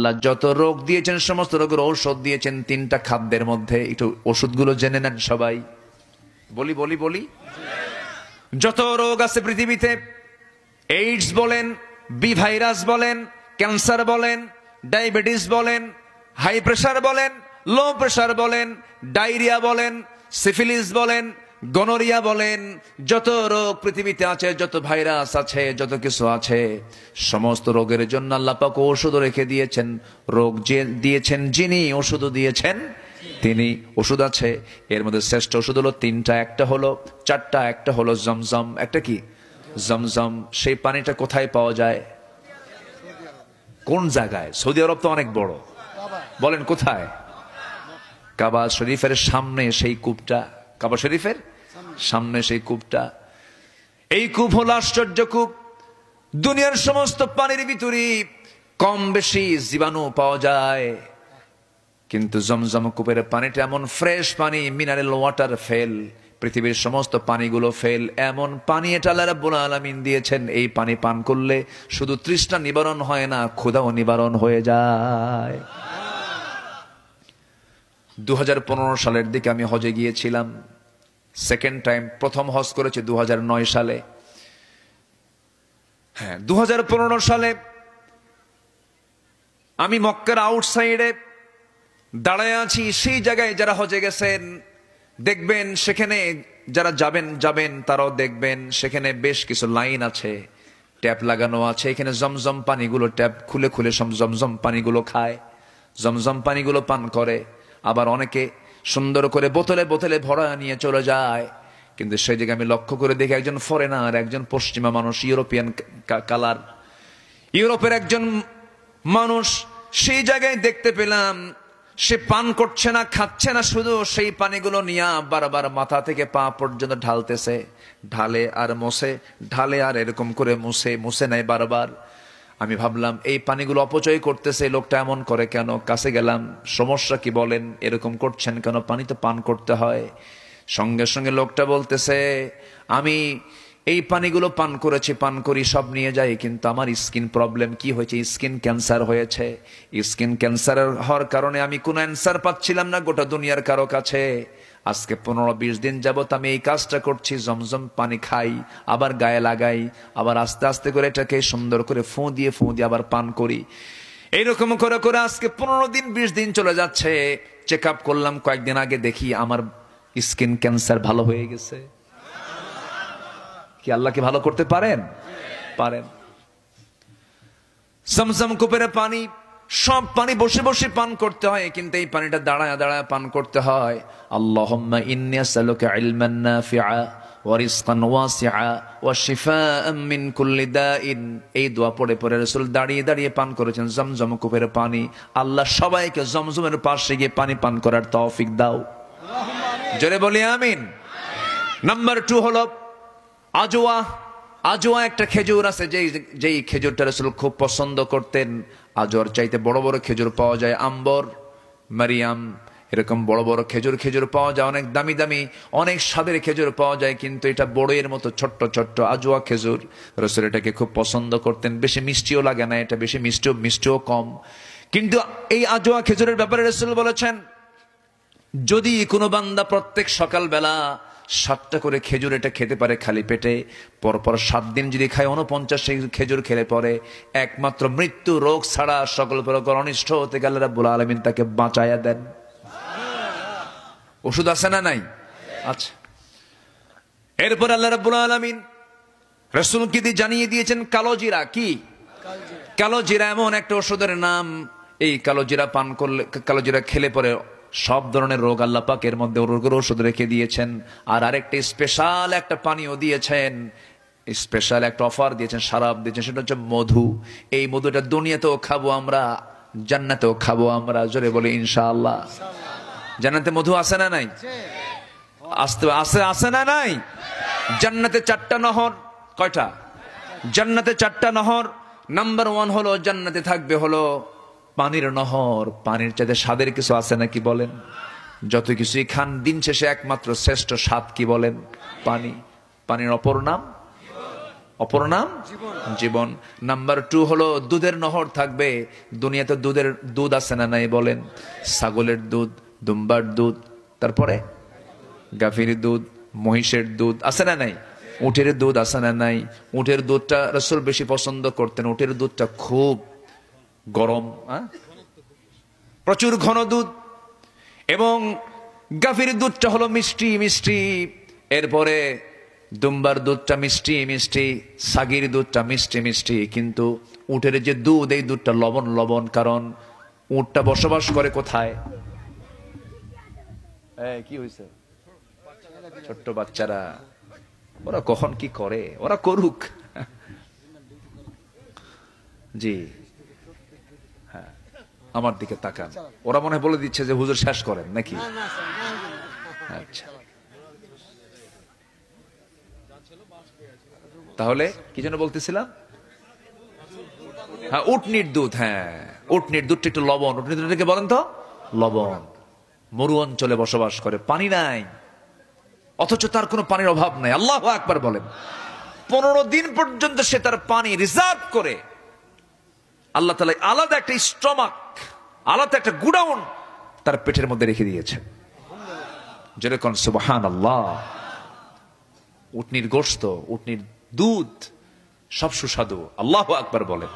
আল্লাহ যত রোগ দিয়েছেন সমস্ত রোগের ঔষধ দিয়েছেন তিনটা খাদ্যের মধ্যে। একটু ওষুধগুলো জেনে নেন সবাই। বলি বলি বলি যত রোগ আছে পৃথিবীতে, এইডস বলেন, বি ভাইরাস বলেন, ক্যান্সার বলেন, ডায়াবেটিস বলেন, হাই প্রেসার বলেন, লো প্রেসার বলেন, ডায়রিয়া বলেন, সিফিলিস বলেন, গনোরিয়া বলেন, যত রোগ পৃথিবীতে আছে, যত ভাইরাস আছে, যত কিছু আছে, সমস্ত রোগের জন্য আল্লাহ পাক ওষুধ রেখে দিয়েছেন। রোগ যে দিয়েছেন যিনি, ওষুধ দিয়েছেন তিনি। ওষুধ আছে, এর মধ্যে শ্রেষ্ঠ ওষুধ হলো তিনটা। একটা হলো চারটা, একটা হলো জমজম। একটা কি? জমজম। সেই পানিটা কোথায় পাওয়া যায়? কোন জায়গায়? সৌদি আরব তো অনেক বড়, বলেন কোথায়? কাবা শরীফের সামনে সেই কূপটা। কাবা শরীফের সামনে সেই কূপটা। এই কূপ হলো আশ্চর্য কূপ। দুনিয়ার সমস্ত পানির ভিতরে কম বেশি জীবাণু পাওয়া যায়, কিন্তু জমজম কূপের পানিটা এমন ফ্রেশ পানি, মিনারেল ওয়াটার ফেল। পৃথিবীর সমস্ত পানিগুলো ফেল। এমন পানি এটা আল্লাহ রাব্বুল আলামিন দিয়েছেন, এই পানি পান করলে শুধু তৃষ্ণা নিবারণ হয় না, ক্ষুধাও নিবারণ হয়ে যায়। 2015 সালের দিকে আমি হজে গিয়েছিলাম, সেকেন্ড টাইম। প্রথম হজ করেছি 2009 সালে। হ্যাঁ, 2015 সালে আমি মক্কার আউটসাইডে দাঁড়ায় আছি। সেই জায়গায় যারা হজে গেছেন দেখবেন, সেখানে যারা যাবেন তারাও দেখবেন, সেখানে বেশ কিছু লাইন আছে, ট্যাপ লাগানো আছে। এখানে জমজম পানিগুলো ট্যাপ খুলে খুলে জমজম পানিগুলো খায়, জমজম পানিগুলো পান করে। আবার অনেকে সুন্দর করে বোতলে বোতলে ভরা নিয়ে চলে যায়। কিন্তু সেই জায়গায় আমি লক্ষ্য করে দেখি একজন ফরেনার, একজন পশ্চিমা মানুষ, ইউরোপিয়ান কালার, ইউরোপের একজন মানুষ, সেই জায়গায় দেখতে পেলাম সে পান করছে না, খাচ্ছে না, শুধু সেই পানিগুলো নিয়ে বারবার মাথা থেকে পা পর্যন্ত ঢালতেছে। ঢালে আর মোছে, ঢালে আর এরকম করে মুছে নেয় বারবার। আমি ভাবলাম এই পানিগুলো অপচয় করতেছে লোকটা, এমন করে কেন? কাছে গেলাম, সমস্যা কি বলেন, এরকম করছেন কেন? পানি তো পান করতে হয়। সঙ্গে সঙ্গে লোকটা বলতেছে, আমি এই পানিগুলো পান করি, সব নিয়ে যাই, কিন্তু আমার স্কিন প্রবলেম। কি হয়েছে? স্কিন ক্যান্সার হয়েছে। স্কিন ক্যান্সার হওয়ার কারণে আমি কোনো অ্যান্সার পাচ্ছিলাম না গোটা দুনিয়ার কারো কাছে। আজকে 15-20 দিন যাবত আমি এই কাজটা করছি, জমজম পানি খাই, আবার গায়ে লাগাই, আবার আস্তে আস্তে করে এটাকে সুন্দর করে ফু দিয়ে আবার পান করি। এইরকম করে করে আজকে 15-20 দিন চলে যাচ্ছে। চেক আপ করলাম কয়েকদিন আগে, দেখি আমার স্কিন ক্যান্সার ভালো হয়ে গেছে। কি আল্লাহ কি ভালো করতে পারেন? পারেন। জমজম কূপের পানি, সব পানি বসে বসে পান করতে হয়, কিন্তু এই পানিটা দাঁড়ায় দাঁড়ায় পান করতে হয়। আল্লাহুম্মা ইন্নী আসআলুকা ইলমান নাফিআ ওয়া রিজকান ওয়াসিআ ওয়া শিফাআন মিন কুল্লি দাইন। এই দোয়া পড়ে পড়ে রাসূল দাঁড়িয়ে দাঁড়িয়ে পান করেছেন জমজম কূপের পানি। আল্লাহ সবাইকে জমজমের পাশে গিয়ে পানি পান করার তৌফিক দাও। জোরে বলি আমিন। নাম্বার 2 হলো আজওয়া। আজওয়া একটা খেজুর আছে, যেই খেজুরটা রাসূল খুব পছন্দ করতেন। আজওয়ার চাইতে বড় বড় খেজুর পাওয়া যায়, আম্বর, মারিয়াম, এরকম বড় বড় খেজুর পাওয়া যায়। অনেক দামি দামি, অনেক স্বাদের খেজুর পাওয়া যায়, কিন্তু এটা বড়ের মতো ছোট্ট ছোট্ট আজওয়া খেজুর। রাসূল এটাকে খুব পছন্দ করতেন। বেশি মিষ্টিও লাগে না, এটা বেশি মিষ্টিও কম। কিন্তু এই আজওয়া খেজুরের ব্যাপারে রাসূল বলেছেন, যদি কোনো বান্দা প্রত্যেক সকালবেলা 7টা করে খেজুর এটা খেতে পারে খালি পেটে, পরপর 7 দিন যদি খায় 49 খেজুর খেলে পরে একমাত্র মৃত্যু, রোগ ছাড়া সকল প্রকার অনিষ্ট হতে গেলে রাব্বুল আলামিন তাকে বাঁচায়া দেন। ওষুধ আছে না নাই? আচ্ছা। এরপর আল্লাহ রাব্বুল আলামিন রাসূলকে দিয়ে জানিয়ে দিয়েছেন কালো জিরা। কি কালো জিরা? এমন একটা ওষুধের নাম। এই কালো জিরা পান করলে, কালো জিরা খেলে পরে সব ধরনের রোগ আল্লাহ পাক এর মধ্যে রোগের ওষুধ রেখে দিয়েছেন। আর আরেকটা স্পেশাল একটা পানীয় দিয়েছেন, স্পেশাল একটা অফার দিয়েছেন, শরাব দিয়েছেন, সেটা হচ্ছে মধু। এই মধুটা দুনিয়াতেও খাবো আমরা, জান্নাতেও খাবো আমরা। জোরে বলে ইনশাআল্লাহ। জান্নাতে মধু আছে না নাই? আছে না নাই? জান্নাতে 4টা নহর। কয়টা? জান্নাতে 4টা নহর। নাম্বার 1 হলো জান্নাতে থাকবে হলো পানির নহর। পানির চাইতে স্বাদের কিছু আছে নাকি বলেন? যত কিছুই খান, দিন শেষে একমাত্র শ্রেষ্ঠ স্বাদ কি বলেন? পানি। পানির অপর নাম অপর নাম জীবন। নাম্বার 2 হলো দুধের নহর থাকবে। দুনিয়াতে দুধ আছে না নাই বলেন? ছাগলের দুধ, দুম্বার দুধ, তারপরে গাভীর দুধ, মহিষের দুধ আছে না নাই? উটের দুধ আছে না নাই? উটের দুধটা রাসূল বেশি পছন্দ করতেন। উটের দুধটা খুব গরম, প্রচুর ঘন দুধ। এবং গাভীর দুধটা হলো মিষ্টি মিষ্টি। এরপরে দুম্বার দুধটা মিষ্টি মিষ্টি, ছাগির দুধটা মিষ্টি মিষ্টি। কিন্তু উটের যে দুধ, এই দুধটা লবণ লবণ। কারণ উটটা বসবাস করে কোথায়? কি হয়েছে? ছোট্ট বাচ্চারা, ওরা কখন কি করে, ওরা করুক। জি হ্যাঁ, আমার দিকে তাকান। ওরা মনে হয় বলে দিচ্ছে যে হুজুর শেষ করেন নাকি? আচ্ছা, তাহলে কি যেন বলতেছিলাম? হ্যাঁ, উটনির দুধ। হ্যাঁ, উটনির দুধটা একটু লবণ। উটনির দুধটাকে বলেন তো লবণ। মরু অঞ্চলে বসবাস করে, পানি নাই, অথচ তার কোনো পানির অভাব নাই। আল্লাহু আকবার বলেন। 15 দিন পর্যন্ত সে তার পানি রিজার্ভ করে আল্লাহ তাআলা আলাদা একটা স্টমাক, আলাদা একটা গুডাউন তার পেটের মধ্যে রেখে দিয়েছে। যেরকম সুবহানাল্লাহ। উটনির গোশত, উটনির দুধ সব সুস্বাদু। আল্লাহু আকবার বলেন।